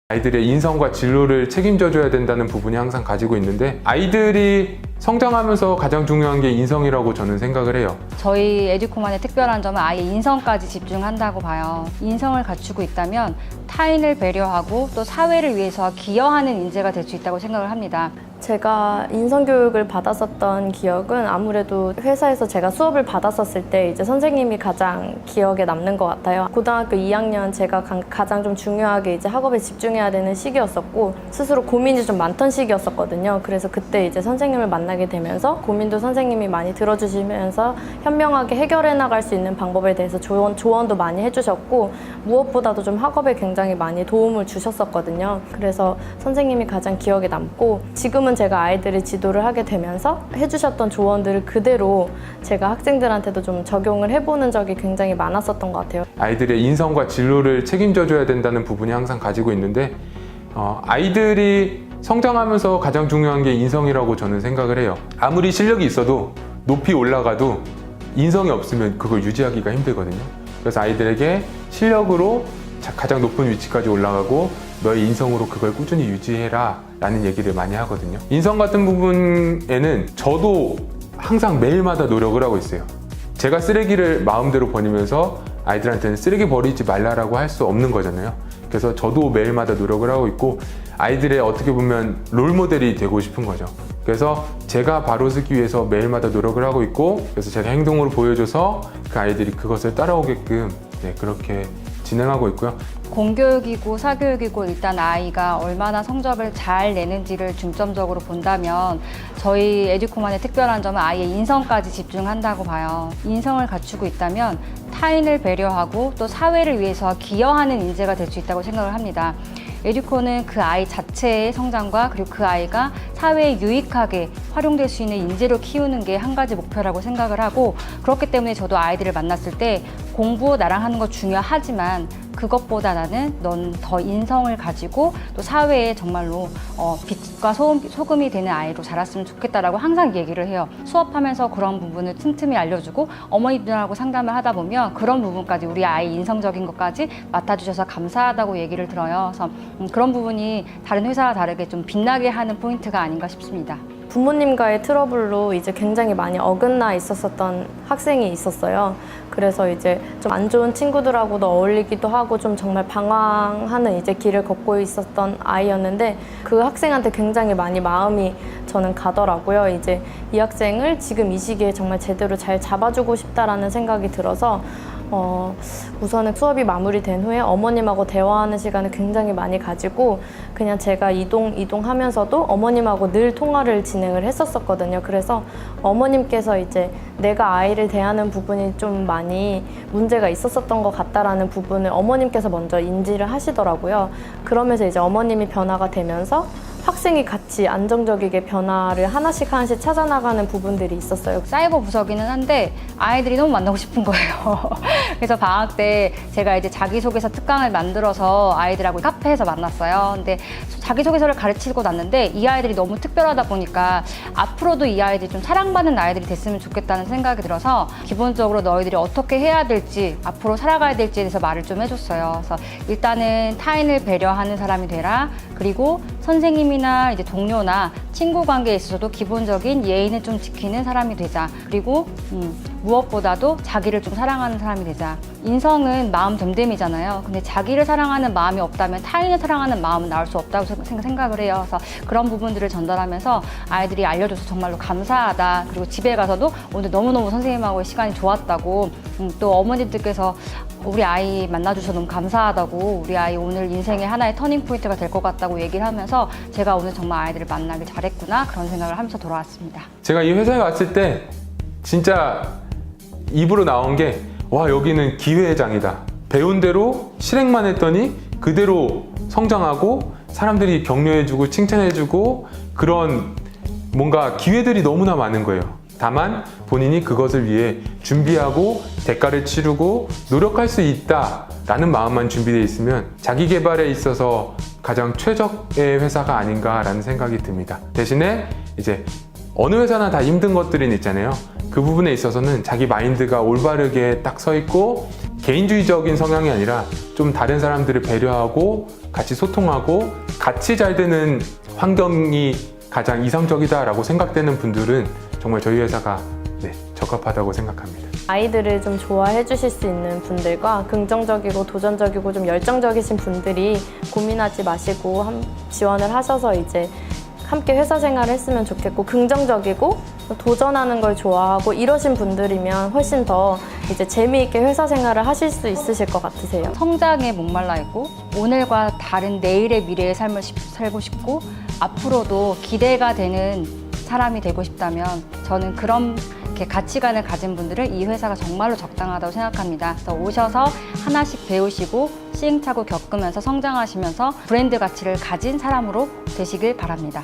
아이들의 인성과 진로를 책임져줘야 된다는 부분이 항상 가지고 있는데, 아이들이 성장하면서 가장 중요한 게 인성이라고 저는 생각을 해요. 저희 에듀코만의 특별한 점은 아예 인성까지 집중한다고 봐요. 인성을 갖추고 있다면 타인을 배려하고 또 사회를 위해서 기여하는 인재가 될 수 있다고 생각을 합니다. 제가 인성교육을 받았었던 기억은 아무래도 회사에서 제가 수업을 받았었을 때 이제 선생님이 가장 기억에 남는 것 같아요. 고등학교 2학년 제가 가장 좀 중요하게 이제 학업에 집중해야 되는 시기였었고, 스스로 고민이 좀 많던 시기였었거든요. 그래서 그때 이제 선생님을 만나게 되면서 고민도 선생님이 많이 들어주시면서 현명하게 해결해 나갈 수 있는 방법에 대해서 조언도 많이 해주셨고, 무엇보다도 좀 학업에 굉장히 많이 도움을 주셨었거든요. 그래서 선생님이 가장 기억에 남고, 지금은 제가 아이들의 지도를 하게 되면서 해주셨던 조언들을 그대로 제가 학생들한테도 좀 적용을 해보는 적이 굉장히 많았었던 것 같아요. 아이들의 인성과 진로를 책임져줘야 된다는 부분이 항상 가지고 있는데, 아이들이 성장하면서 가장 중요한 게 인성이라고 저는 생각을 해요. 아무리 실력이 있어도 높이 올라가도 인성이 없으면 그걸 유지하기가 힘들거든요. 그래서 아이들에게 실력으로 가장 높은 위치까지 올라가고 너의 인성으로 그걸 꾸준히 유지해라 라는 얘기를 많이 하거든요. 인성 같은 부분에는 저도 항상 매일마다 노력을 하고 있어요. 제가 쓰레기를 마음대로 버리면서 아이들한테는 쓰레기 버리지 말라라고 할 수 없는 거잖아요. 그래서 저도 매일마다 노력을 하고 있고, 아이들의 어떻게 보면 롤모델이 되고 싶은 거죠. 그래서 제가 바로 서기 위해서 매일마다 노력을 하고 있고, 그래서 제가 행동으로 보여줘서 그 아이들이 그것을 따라오게끔 그렇게 진행하고 있고요. 공교육이고 사교육이고 일단 아이가 얼마나 성적을 잘 내는지를 중점적으로 본다면 저희 에듀코만의 특별한 점은 아예 인성까지 집중한다고 봐요. 인성을 갖추고 있다면 타인을 배려하고 또 사회를 위해서 기여하는 인재가 될 수 있다고 생각을 합니다. 에듀코는 그 아이 자체의 성장과 그리고 그 아이가 사회에 유익하게 활용될 수 있는 인재로 키우는 게 한 가지 목표라고 생각을 하고, 그렇기 때문에 저도 아이들을 만났을 때 공부 나랑 하는 거 중요하지만 그것보다 나는 넌 더 인성을 가지고 또 사회에 정말로 빛과 소금이 되는 아이로 자랐으면 좋겠다라고 항상 얘기를 해요. 수업하면서 그런 부분을 틈틈이 알려주고 어머니들하고 상담을 하다 보면 그런 부분까지 우리 아이 인성적인 것까지 맡아주셔서 감사하다고 얘기를 들어요. 그래서 그런 부분이 다른 회사와 다르게 좀 빛나게 하는 포인트가 아닌가 싶습니다. 부모님과의 트러블로 이제 굉장히 많이 어긋나 있었던 학생이 있었어요. 그래서 이제 좀 안 좋은 친구들하고도 어울리기도 하고 좀 정말 방황하는 이제 길을 걷고 있었던 아이였는데, 그 학생한테 굉장히 많이 마음이 저는 가더라고요. 이제 이 학생을 지금 이 시기에 정말 제대로 잘 잡아주고 싶다라는 생각이 들어서 우선은 수업이 마무리된 후에 어머님하고 대화하는 시간을 굉장히 많이 가지고 그냥 제가 이동하면서도 어머님하고 늘 통화를 진행을 했었거든요. 그래서 어머님께서 이제 내가 아이를 대하는 부분이 좀 많이 문제가 있었던 것 같다라는 부분을 어머님께서 먼저 인지를 하시더라고요. 그러면서 이제 어머님이 변화가 되면서 학생이 같이 안정적이게 변화를 하나씩 찾아나가는 부분들이 있었어요. 사이버 부서기는 한데 아이들이 너무 만나고 싶은 거예요. 그래서 방학 때 제가 이제 자기소개서 특강을 만들어서 아이들하고 카페에서 만났어요. 근데 자기소개서를 가르치고 났는데 이 아이들이 너무 특별하다 보니까 앞으로도 이 아이들이 좀 사랑받는 아이들이 됐으면 좋겠다는 생각이 들어서 기본적으로 너희들이 어떻게 해야 될지, 앞으로 살아가야 될지에 대해서 말을 좀 해줬어요. 그래서 일단은 타인을 배려하는 사람이 되라. 그리고 선생님이나 이제 동료나 친구 관계에 있어서도 기본적인 예의는 좀 지키는 사람이 되자. 그리고 무엇보다도 자기를 좀 사랑하는 사람이 되자. 인성은 마음 됨됨이잖아요. 근데 자기를 사랑하는 마음이 없다면 타인을 사랑하는 마음은 나올 수 없다고 생각을 해요. 그래서 그런 부분들을 전달하면서 아이들이 알려줘서 정말로 감사하다. 그리고 집에 가서도 오늘 너무너무 선생님하고의 시간이 좋았다고, 또 어머니들께서 우리 아이 만나주셔서 너무 감사하다고, 우리 아이 오늘 인생의 하나의 터닝 포인트가 될 것 같다고 얘기를 하면서 제가 오늘 정말 아이들을 만나길 잘했구나 그런 생각을 하면서 돌아왔습니다. 제가 이 회사에 왔을 때 진짜 입으로 나온 게, 와, 여기는 기회장이다. 배운 대로 실행만 했더니 그대로 성장하고 사람들이 격려해주고 칭찬해주고 그런 뭔가 기회들이 너무나 많은 거예요. 다만 본인이 그것을 위해 준비하고 대가를 치르고 노력할 수 있다라는 마음만 준비되어 있으면 자기 개발에 있어서 가장 최적의 회사가 아닌가라는 생각이 듭니다. 대신에 이제 어느 회사나 다 힘든 것들이 있잖아요. 그 부분에 있어서는 자기 마인드가 올바르게 딱 서 있고 개인주의적인 성향이 아니라 좀 다른 사람들을 배려하고 같이 소통하고 같이 잘 되는 환경이 가장 이상적이다라고 생각되는 분들은 정말 저희 회사가 적합하다고 생각합니다. 아이들을 좀 좋아해 주실 수 있는 분들과 긍정적이고 도전적이고 좀 열정적이신 분들이 고민하지 마시고 지원을 하셔서 이제 함께 회사 생활을 했으면 좋겠고, 긍정적이고 도전하는 걸 좋아하고 이러신 분들이면 훨씬 더 이제 재미있게 회사 생활을 하실 수 있으실 것 같으세요. 성장에 목말라 있고 오늘과 다른 내일의 미래의 삶을 살고 싶고 앞으로도 기대가 되는 사람이 되고 싶다면 저는 그런 가치관을 가진 분들은 이 회사가 정말로 적당하다고 생각합니다. 그래서 오셔서 하나씩 배우시고 시행착오 겪으면서 성장하시면서 브랜드 가치를 가진 사람으로 되시길 바랍니다.